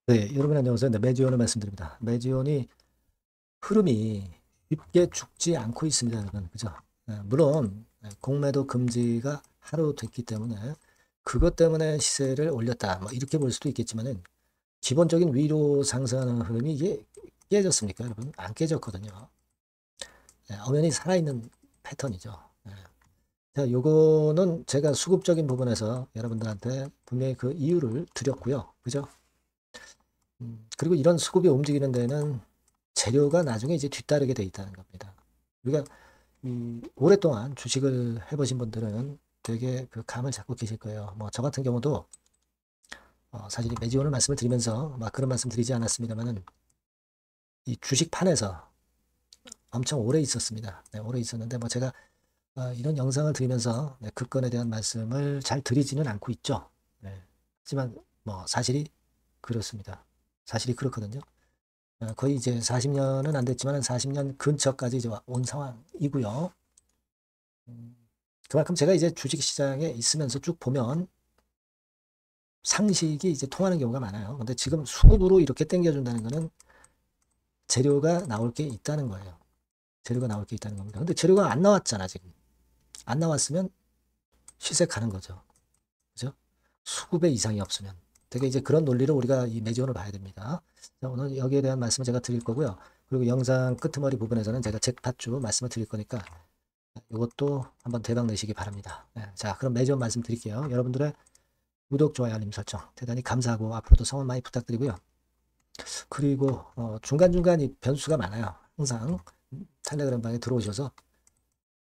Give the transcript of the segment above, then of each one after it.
네, 여러분 안녕하세요. 네, 매지온을 말씀드립니다. 매지온이 흐름이 쉽게 죽지 않고 있습니다, 여러분. 그죠? 물론 공매도 금지가 하루 됐기 때문에 그것 때문에 시세를 올렸다. 뭐 이렇게 볼 수도 있겠지만은 기본적인 위로 상승하는 흐름이 이게 깨졌습니까, 여러분? 안 깨졌거든요. 엄연히 살아있는 패턴이죠. 자, 요거는 제가 수급적인 부분에서 여러분들한테 분명히 그 이유를 드렸고요. 그죠? 그리고 이런 수급이 움직이는 데는 재료가 나중에 이제 뒤따르게 돼 있다는 겁니다. 우리가 오랫동안 주식을 해보신 분들은 되게 그 감을 잡고 계실 거예요. 뭐 저 같은 경우도 사실 매지오늘 말씀을 드리면서 막 그런 말씀 드리지 않았습니다만은 이 주식판에서 엄청 오래 있었습니다. 네, 오래 있었는데 뭐 제가 이런 영상을 드리면서 네, 그 건에 대한 말씀을 잘 드리지는 않고 있죠. 네. 하지만 뭐 사실이 그렇습니다. 사실이 그렇거든요. 거의 이제 40년은 안 됐지만 40년 근처까지 이제 온 상황이고요. 음, 그만큼 제가 이제 주식시장에 있으면서 쭉 보면 상식이 이제 통하는 경우가 많아요. 근데 지금 수급으로 이렇게 당겨준다는 거는 재료가 나올 게 있다는 거예요. 재료가 나올 게 있다는 겁니다. 근데 재료가 안 나왔잖아, 지금. 안 나왔으면 시세 가는 거죠. 그죠? 수급의 이상이 없으면. 되게 이제 그런 논리로 우리가 이 매지원을 봐야 됩니다. 자, 오늘 여기에 대한 말씀을 제가 드릴 거고요. 그리고 영상 끄트머리 부분에서는 제가 잭팟주 말씀을 드릴 거니까 이것도 한번 대박 내시기 바랍니다. 자, 그럼 매지원 말씀 드릴게요. 여러분들의 구독, 좋아요, 알림 설정 대단히 감사하고 앞으로도 성원 많이 부탁드리고요. 그리고 중간중간 이 변수가 많아요. 항상 텔레그램 방에 들어오셔서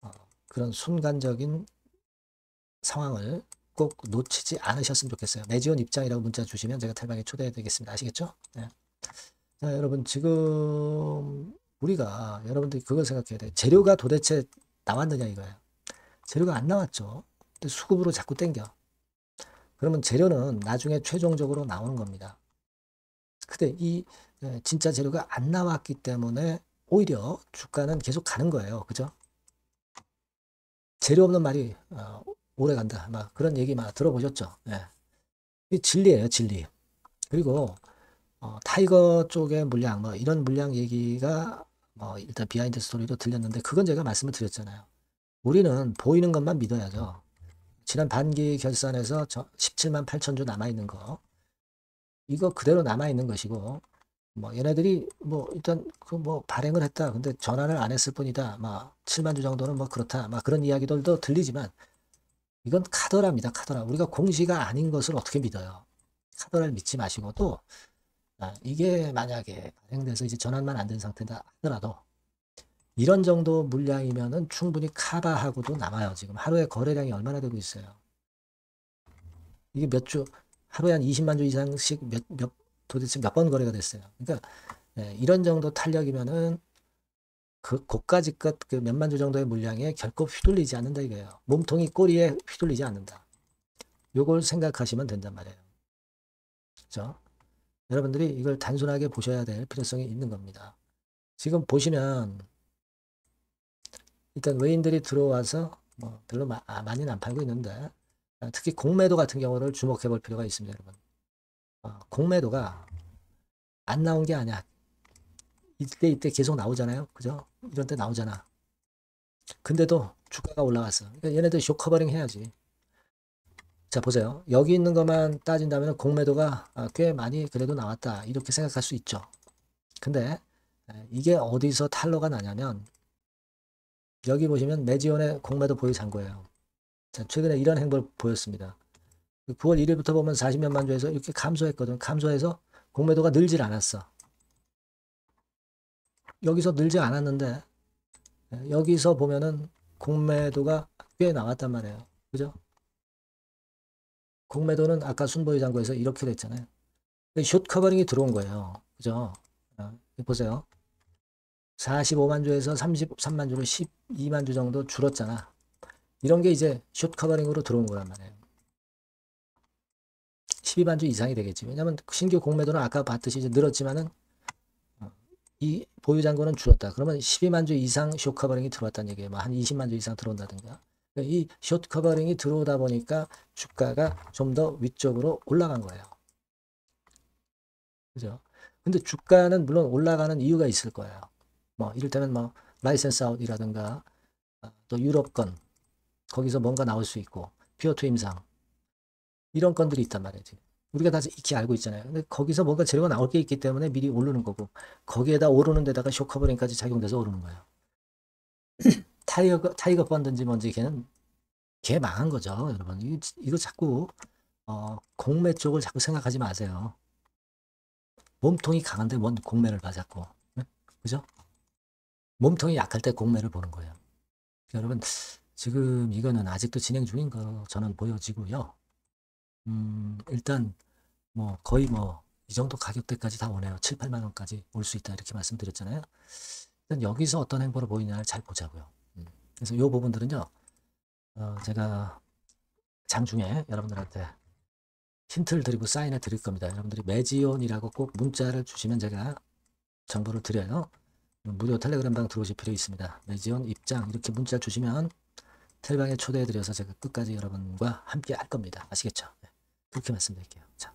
어, 그런 순간적인 상황을 꼭 놓치지 않으셨으면 좋겠어요. 매지원 입장이라고 문자 주시면 제가 텔방에 초대해 드리겠습니다. 아시겠죠? 네. 자, 여러분 지금 우리가 여러분들이 그걸 생각해야 돼요. 재료가 도대체 나왔느냐 이거예요. 재료가 안 나왔죠. 근데 수급으로 자꾸 땡겨. 그러면 재료는 나중에 최종적으로 나오는 겁니다. 근데 이 진짜 재료가 안 나왔기 때문에 오히려 주가는 계속 가는 거예요. 그죠? 재료 없는 말이 오래 간다. 막 그런 얘기 막 들어보셨죠? 예. 이 진리예요, 진리. 그리고 타이거 쪽의 물량, 뭐 이런 물량 얘기가 뭐 일단 비하인드 스토리로 들렸는데 그건 제가 말씀을 드렸잖아요. 우리는 보이는 것만 믿어야죠. 지난 반기 결산에서 17만 8천 주 남아있는 거 이거 그대로 남아있는 것이고 뭐 얘네들이 뭐 일단 그 뭐 발행을 했다. 근데 전환을 안 했을 뿐이다. 막 7만 주 정도는 뭐 그렇다. 막 그런 이야기들도 들리지만 이건 카더라입니다. 카더라. 우리가 공시가 아닌 것을 어떻게 믿어요? 카더라를 믿지 마시고 또 이게 만약에 발행돼서 이제 전환만 안 된 상태다 하더라도 이런 정도 물량이면은 충분히 커버하고도 남아요. 지금 하루에 거래량이 얼마나 되고 있어요. 이게 몇 주, 하루에 한 20만 주 이상씩 도대체 몇 번 거래가 됐어요. 그러니까 이런 정도 탄력이면은 그 고가지껏 그 몇만 주 정도의 물량에 결코 휘둘리지 않는다 이거예요. 몸통이 꼬리에 휘둘리지 않는다. 요걸 생각하시면 된단 말이에요. 그죠? 여러분들이 이걸 단순하게 보셔야 될 필요성이 있는 겁니다. 지금 보시면 일단 외인들이 들어와서 뭐 별로 많이는 안 팔고 있는데 특히 공매도 같은 경우를 주목해 볼 필요가 있습니다, 여러분. 공매도가 안 나온 게 아니야. 이때 계속 나오잖아요. 그죠? 이런 때 나오잖아. 근데도 주가가 올라왔어. 그러니까 얘네들 쇼 커버링 해야지. 자, 보세요. 여기 있는 것만 따진다면 공매도가 꽤 많이 그래도 나왔다. 이렇게 생각할 수 있죠. 근데 이게 어디서 탄로가 나냐면 여기 보시면 매지온의 공매도 보유 잔고예요. 자, 최근에 이런 행보를 보였습니다. 9월 1일부터 보면 40몇만 주에서 이렇게 감소했거든. 감소해서 공매도가 늘질 않았어. 여기서 늘지 않았는데 여기서 보면은 공매도가 꽤 나왔단 말이에요. 그죠? 공매도는 아까 순보유 잔고에서 이렇게 됐잖아요. 숏 커버링이 들어온 거예요. 그죠? 보세요. 45만 주에서 33만 주로 12만 주 정도 줄었잖아. 이런 게 이제 숏 커버링으로 들어온 거란 말이에요. 12만 주 이상이 되겠지. 왜냐면 신규 공매도는 아까 봤듯이 이제 늘었지만은 이 보유 잔고는 줄었다. 그러면 12만 주 이상 숏 커버링이 들어왔다는 얘기예요. 뭐한 20만 주 이상 들어온다든가. 이 숏 커버링이 들어오다 보니까 주가가 좀 더 위쪽으로 올라간 거예요. 그죠? 근데 주가는 물론 올라가는 이유가 있을 거예요. 뭐 이를테면 뭐 라이센스 아웃이라든가 또 유럽권 거기서 뭔가 나올 수 있고 피어 투 임상 이런 건들이 있단 말이지. 우리가 다 익히 알고 있잖아요. 근데 거기서 뭔가 재료가 나올 게 있기 때문에 미리 오르는 거고 거기에다 오르는 데다가 쇼커버링까지 작용돼서 오르는 거예요. 타이거 펀드인지 뭔지 걔 망한 거죠, 여러분. 이거 자꾸 공매 쪽을 자꾸 생각하지 마세요. 몸통이 강한데 뭔 공매를 봐 자꾸. 네? 그죠? 몸통이 약할 때 공매를 보는 거예요. 여러분 지금 이거는 아직도 진행 중인 거 저는 보여지고요. 일단 뭐 거의 뭐 이 정도 가격대까지 다 오네요. 7, 8만 원까지 올 수 있다 이렇게 말씀드렸잖아요. 일단 여기서 어떤 행보를 보이냐를 잘 보자고요. 그래서 이 부분들은요. 제가 장중에 여러분들한테 힌트를 드리고 사인을 드릴 겁니다. 여러분들이 매지온이라고 꼭 문자를 주시면 제가 정보를 드려요. 무료 텔레그램방 들어오실 필요 있습니다. 매지온 입장 이렇게 문자 주시면 텔방에 초대해드려서 제가 끝까지 여러분과 함께 할 겁니다. 아시겠죠? 네. 그렇게 말씀드릴게요. 자,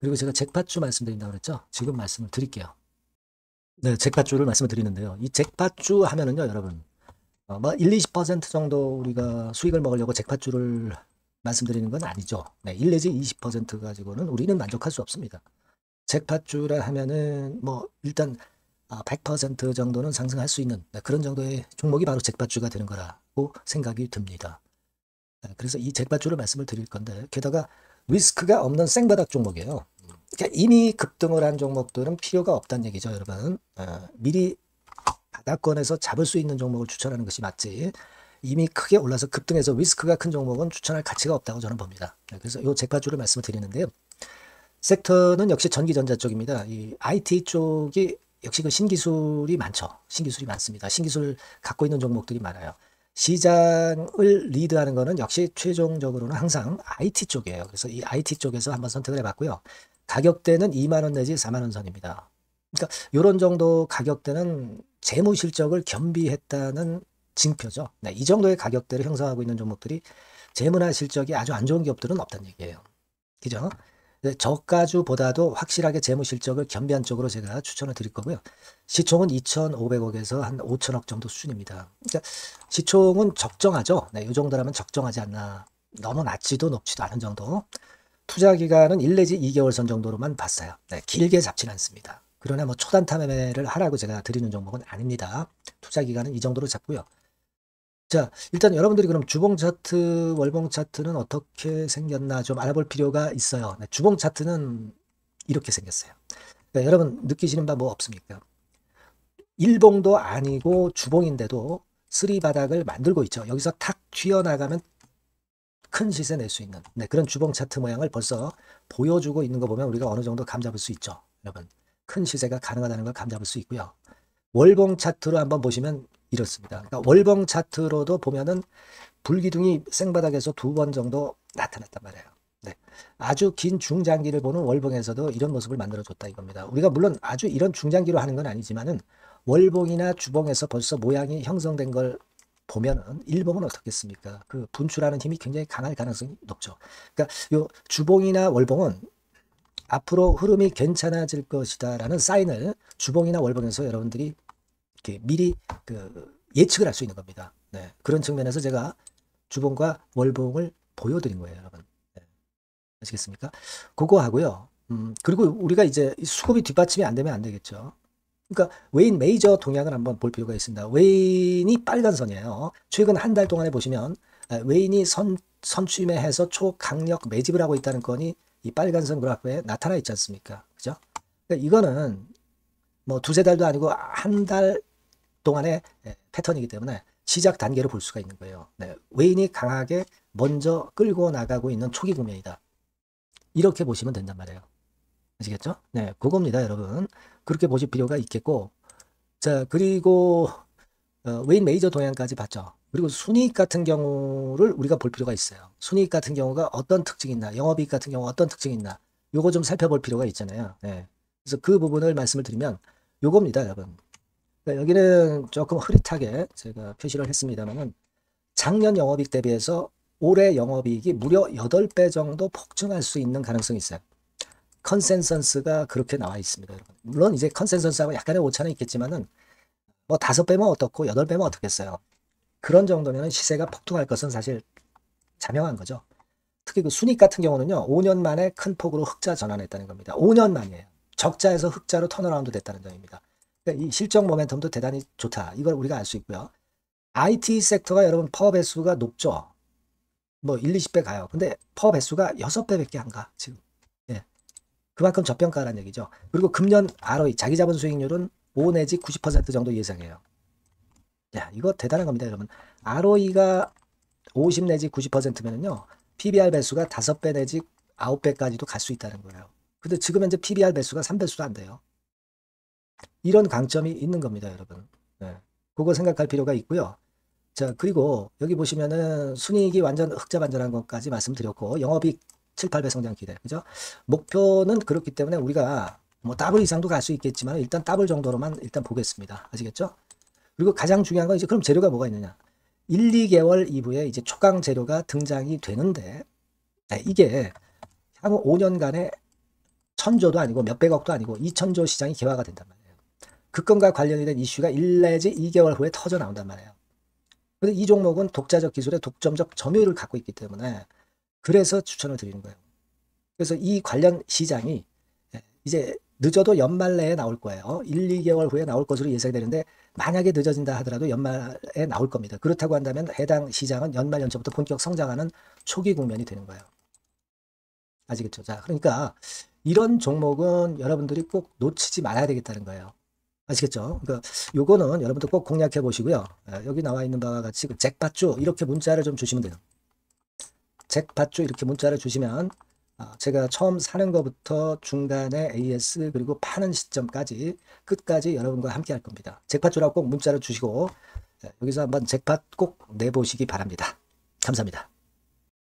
그리고 제가 잭팟주 말씀드린다고 그랬죠? 지금 말씀을 드릴게요. 네, 잭팟주를 말씀을 드리는데요. 이 잭팟주 하면은요, 여러분. 뭐 1, 20% 정도 우리가 수익을 먹으려고 잭팟주를 말씀드리는 건 아니죠. 네, 1 내지 20% 가지고는 우리는 만족할 수 없습니다. 잭팟주라 하면은 뭐 일단 100% 정도는 상승할 수 있는 그런 정도의 종목이 바로 잭팟주가 되는 거라고 생각이 듭니다. 그래서 이 잭팟주를 말씀을 드릴 건데 게다가 리스크가 없는 생바닥 종목이에요. 그러니까 이미 급등을 한 종목들은 필요가 없다는 얘기죠, 여러분. 미리 바닥권에서 잡을 수 있는 종목을 추천하는 것이 맞지. 이미 크게 올라서 급등해서 리스크가 큰 종목은 추천할 가치가 없다고 저는 봅니다. 그래서 이 잭팟주를 말씀을 드리는데요. 섹터는 역시 전기전자 쪽입니다. 이 IT 쪽이 역시 그 신기술이 많죠. 신기술이 많습니다. 신기술 갖고 있는 종목들이 많아요. 시장을 리드하는 거는 역시 최종적으로는 항상 IT 쪽이에요. 그래서 이 IT 쪽에서 한번 선택을 해봤고요. 가격대는 2만 원 내지 4만 원 선입니다. 그러니까 이런 정도 가격대는 재무 실적을 겸비했다는 징표죠. 네, 이 정도의 가격대를 형성하고 있는 종목들이 재무나 실적이 아주 안 좋은 기업들은 없다는 얘기예요. 그죠? 저가주보다도 확실하게 재무 실적을 겸비한 쪽으로 제가 추천을 드릴 거고요. 시총은 2,500억에서 한 5천억 정도 수준입니다. 그러니까 시총은 적정하죠. 네, 이 정도라면 적정하지 않나. 너무 낮지도 높지도 않은 정도. 투자 기간은 1 내지 2개월 선 정도로만 봤어요. 네, 길게 잡진 않습니다. 그러나 뭐 초단타 매매를 하라고 제가 드리는 종목은 아닙니다. 투자 기간은 이 정도로 잡고요. 자, 일단 여러분들이 그럼 주봉 차트, 월봉 차트는 어떻게 생겼나 좀 알아볼 필요가 있어요. 네, 주봉 차트는 이렇게 생겼어요. 그러니까 여러분 느끼시는 바 뭐 없습니까? 일봉도 아니고 주봉인데도 쓰리 바닥을 만들고 있죠. 여기서 탁 튀어나가면 큰 시세 낼 수 있는 그런 주봉 차트 모양을 벌써 보여주고 있는 거 보면 우리가 어느 정도 감잡을 수 있죠. 여러분 큰 시세가 가능하다는 걸 감잡을 수 있고요. 월봉 차트로 한번 보시면 이렇습니다. 그러니까 월봉 차트로도 보면은 불기둥이 생바닥에서 2번 정도 나타났단 말이에요. 네. 아주 긴 중장기를 보는 월봉에서도 이런 모습을 만들어줬다 이겁니다. 우리가 물론 아주 이런 중장기로 하는 건 아니지만은 월봉이나 주봉에서 벌써 모양이 형성된 걸 보면은 일봉은 어떻겠습니까? 그 분출하는 힘이 굉장히 강할 가능성이 높죠. 그러니까 요 주봉이나 월봉은 앞으로 흐름이 괜찮아질 것이다라는 사인을 주봉이나 월봉에서 여러분들이 이렇게 미리 예측을 할 수 있는 겁니다. 네. 그런 측면에서 제가 주봉과 월봉을 보여드린 거예요, 여러분. 네. 아시겠습니까? 그거 하고요. 그리고 우리가 이제 수급이 뒷받침이 안 되면 안 되겠죠. 그러니까 웨인 메이저 동향을 한번 볼 필요가 있습니다. 웨인이 빨간 선이에요. 최근 한 달 동안에 보시면 웨인이 선취매해서 초강력 매집을 하고 있다는 건이 이 빨간 선 그래프에 나타나 있지 않습니까? 그죠? 그러니까 이거는 뭐 두세 달도 아니고 한 달 동안의 패턴이기 때문에 시작 단계로 볼 수가 있는 거예요. 네, 웨인이 강하게 먼저 끌고 나가고 있는 초기 구매이다. 이렇게 보시면 된단 말이에요. 아시겠죠? 네, 그겁니다, 여러분. 그렇게 보실 필요가 있겠고, 자, 그리고 웨인 메이저 동향까지 봤죠. 그리고 순이익 같은 경우를 우리가 볼 필요가 있어요. 순이익 같은 경우가 어떤 특징이 있나, 영업이익 같은 경우 어떤 특징이 있나, 요거 좀 살펴볼 필요가 있잖아요. 네. 그래서 그 부분을 말씀을 드리면 요겁니다, 여러분. 그러니까 여기는 조금 흐릿하게 제가 표시를 했습니다만은 작년 영업이익 대비해서 올해 영업이익이 무려 8배 정도 폭증할 수 있는 가능성이 있어요. 컨센서스가 그렇게 나와 있습니다, 여러분. 물론 이제 컨센서스하고 약간의 오차는 있겠지만은 뭐 5배면 어떻고 8배면 어떻겠어요. 그런 정도면 시세가 폭등할 것은 사실 자명한 거죠. 특히 그 순익 같은 경우는요, 5년 만에 큰 폭으로 흑자 전환했다는 겁니다. 5년 만이에요. 적자에서 흑자로 턴어라운드 됐다는 점입니다. 그러니까 이 실적 모멘텀도 대단히 좋다. 이걸 우리가 알 수 있고요. IT 섹터가 여러분 퍼 배수가 높죠. 뭐 1, 20배 가요. 근데 퍼 배수가 6배밖에 안 가, 지금. 예. 그만큼 저평가라는 얘기죠. 그리고 금년 ROE, 자기 자본 수익률은 5 내지 90% 정도 예상해요. 야, 이거 대단한 겁니다, 여러분. ROE가 50 내지 90%면은요, PBR 배수가 5배 내지 9배까지도 갈 수 있다는 거예요. 근데 지금 현재 PBR 배수가 3배수도 안 돼요. 이런 강점이 있는 겁니다, 여러분. 네. 그거 생각할 필요가 있고요. 자, 그리고 여기 보시면은 순이익이 완전 흑자 반전한 것까지 말씀드렸고, 영업이익 7, 8배 성장 기대. 그죠? 목표는 그렇기 때문에 우리가 뭐 더블 이상도 갈 수 있겠지만 일단 더블 정도로만 일단 보겠습니다. 아시겠죠? 그리고 가장 중요한 건 이제 그럼 재료가 뭐가 있느냐? 1, 2개월 이후에 이제 초강 재료가 등장이 되는데, 네, 이게 향후 5년간에 1000조도 아니고 몇백억도 아니고 2000조 시장이 개화가 된단 말이에요. 그 건과 관련이 된 이슈가 1 내지 2개월 후에 터져 나온단 말이에요. 근데 이 종목은 독자적 기술의 독점적 점유율을 갖고 있기 때문에 그래서 추천을 드리는 거예요. 그래서 이 관련 시장이 이제 늦어도 연말 내에 나올 거예요. 1, 2개월 후에 나올 것으로 예상되는데 만약에 늦어진다 하더라도 연말에 나올 겁니다. 그렇다고 한다면 해당 시장은 연말 연초부터 본격 성장하는 초기 국면이 되는 거예요. 아시겠죠? 자, 그러니까 이런 종목은 여러분들이 꼭 놓치지 말아야 되겠다는 거예요. 아시겠죠? 그러니까 요거는 여러분들 꼭 공략해 보시고요. 여기 나와 있는 바와 같이 그 잭팟주 이렇게 문자를 좀 주시면 돼요. 잭팟주 이렇게 문자를 주시면 제가 처음 사는 것부터 중간에 AS 그리고 파는 시점까지 끝까지 여러분과 함께 할 겁니다. 잭팟주라고 꼭 문자를 주시고 여기서 한번 잭팟 꼭 내보시기 바랍니다. 감사합니다.